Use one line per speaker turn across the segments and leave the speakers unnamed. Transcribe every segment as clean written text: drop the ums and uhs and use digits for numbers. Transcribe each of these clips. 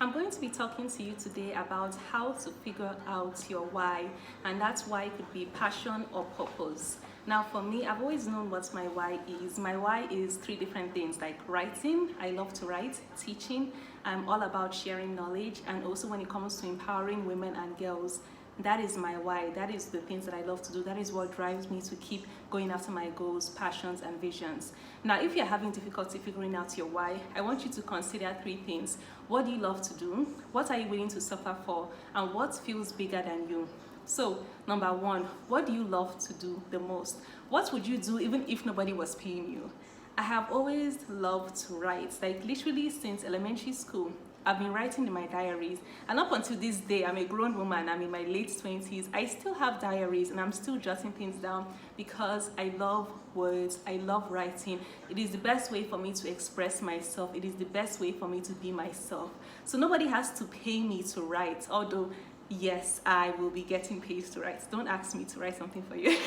I'm going to be talking to you today about how to figure out your why, and that's why it could be passion or purpose. Now, for me, I've always known what my why is. My why is three different things like writing, I love to write, teaching, I'm all about sharing knowledge, and also when it comes to empowering women and girls. That is my why. That is the things that I love to do. That is what drives me to keep going after my goals, passions, and visions. Now, if you're having difficulty figuring out your why, I want you to consider three things. What do you love to do? What are you willing to suffer for? And what feels bigger than you? So, number one, what do you love to do the most? What would you do even if nobody was paying you? I have always loved to write, like literally since elementary school. I've been writing in my diaries, and up until this day, I'm a grown woman, I'm in my late 20s, I still have diaries and I'm still jotting things down because I love words, I love writing. It is the best way for me to express myself, it is the best way for me to be myself. So nobody has to pay me to write, although yes, I will be getting paid to write. Don't ask me to write something for you.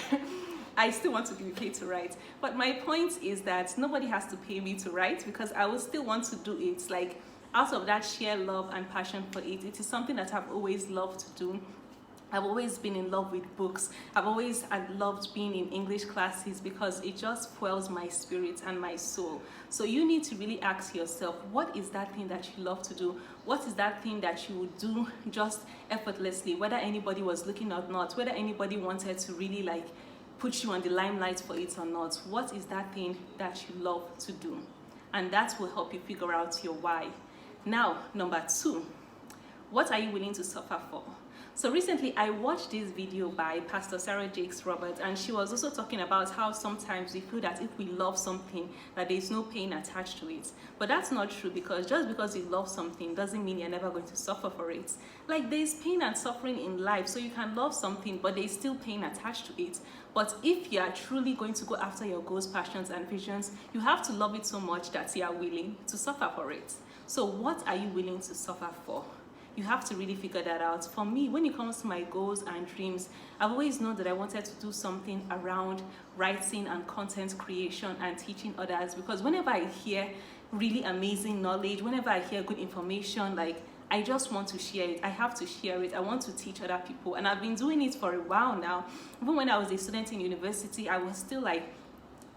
I still want to be paid to write, but my point is that nobody has to pay me to write because I will still want to do it, like out of that sheer love and passion for it. It is something that I've always loved to do. I've always been in love with books. I've loved being in English classes because it just fuels my spirit and my soul. So you need to really ask yourself, what is that thing that you love to do? What is that thing that you would do just effortlessly, whether anybody was looking or not, whether anybody wanted to really like put you on the limelight for it or not? What is that thing that you love to do? And that will help you figure out your why. Now, number two, what are you willing to suffer for? So recently I watched this video by Pastor Sarah Jakes Roberts, and she was also talking about how sometimes we feel that if we love something that there's no pain attached to it. But that's not true, because just because you love something doesn't mean you're never going to suffer for it. Like there's pain and suffering in life, so you can love something but there's still pain attached to it. But if you are truly going to go after your goals, passions, and visions, you have to love it so much that you are willing to suffer for it. So what are you willing to suffer for? You have to really figure that out. For me, when it comes to my goals and dreams, I've always known that I wanted to do something around writing and content creation and teaching others, because whenever I hear really amazing knowledge, whenever I hear good information, like I just want to share it. I have to share it. I want to teach other people, and I've been doing it for a while now. Even when I was a student in university, I was still like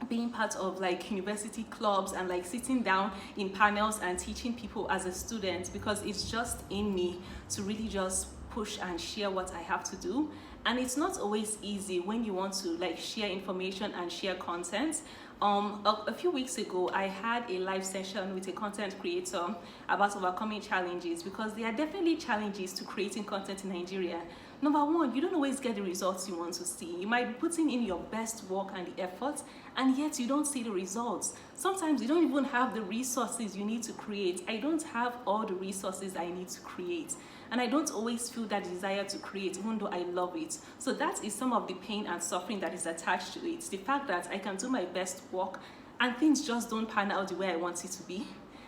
being part of like university clubs and like sitting down in panels and teaching people as a student, because it's just in me to really just push and share what I have to do. And it's not always easy when you want to like share information and share content. A few weeks ago, I had a live session with a content creator about overcoming challenges, because there are definitely challenges to creating content in Nigeria. Number one, you don't always get the results you want to see. You might be putting in your best work and the effort, and yet you don't see the results. Sometimes you don't even have the resources you need to create. I don't have all the resources I need to create, and I don't always feel that desire to create, even though I love it. So that is some of the pain and suffering that is attached to it. The fact that I can do my best work and things just don't pan out the way I want it to be.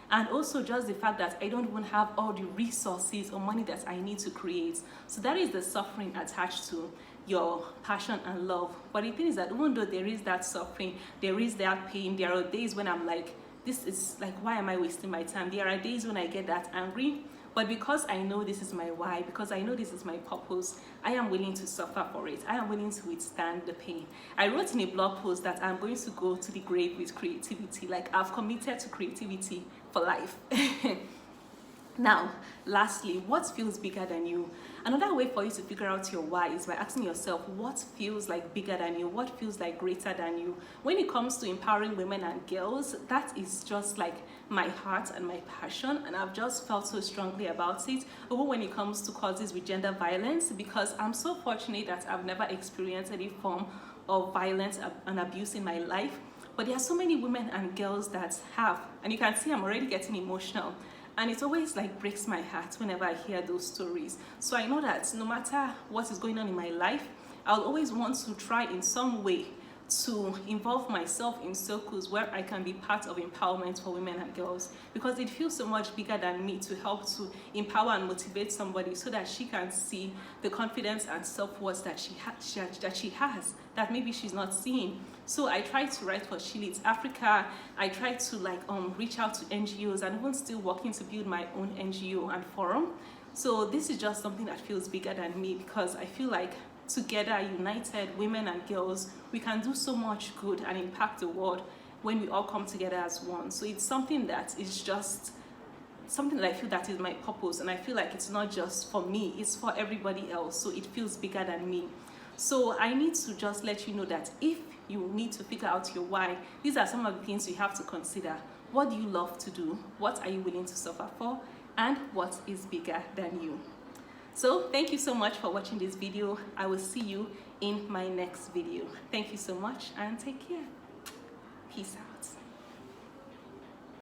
And also just the fact that I don't even have all the resources or money that I need to create. So that is the suffering attached to your passion and love. But the thing is that even though there is that suffering, there is that pain, there are days when I'm like, this is like, why am I wasting my time? There are days when I get that angry. But because I know this is my why, because I know this is my purpose, I am willing to suffer for it. I am willing to withstand the pain. I wrote in a blog post that I'm going to go to the grave with creativity. Like I've committed to creativity for life. Now, lastly, what feels bigger than you? Another way for you to figure out your why is by asking yourself, what feels like bigger than you? What feels like greater than you? When it comes to empowering women and girls, that is just like my heart and my passion, and I've just felt so strongly about it. Even when it comes to causes with gender violence, because I'm so fortunate that I've never experienced any form of violence and abuse in my life. But there are so many women and girls that have, and you can see I'm already getting emotional. And it always like breaks my heart whenever I hear those stories. So I know that no matter what is going on in my life, I'll always want to try in some way to involve myself in circles where I can be part of empowerment for women and girls, because it feels so much bigger than me to help to empower and motivate somebody so that she can see the confidence and self-worth that she has that maybe she's not seeing. So I try to write for She Leads Africa. I try to reach out to NGOs, and even still working to build my own NGO and forum. So this is just something that feels bigger than me, because I feel like together, united, women and girls, we can do so much good and impact the world when we all come together as one. So it's something that is just something that I feel that is my purpose, and I feel like it's not just for me, it's for everybody else. So it feels bigger than me. So I need to just let you know that if you need to figure out your why, these are some of the things you have to consider. What do you love to do? What are you willing to suffer for? And what is bigger than you? So thank you so much for watching this video. I will see you in my next video. Thank you so much and take care. Peace out.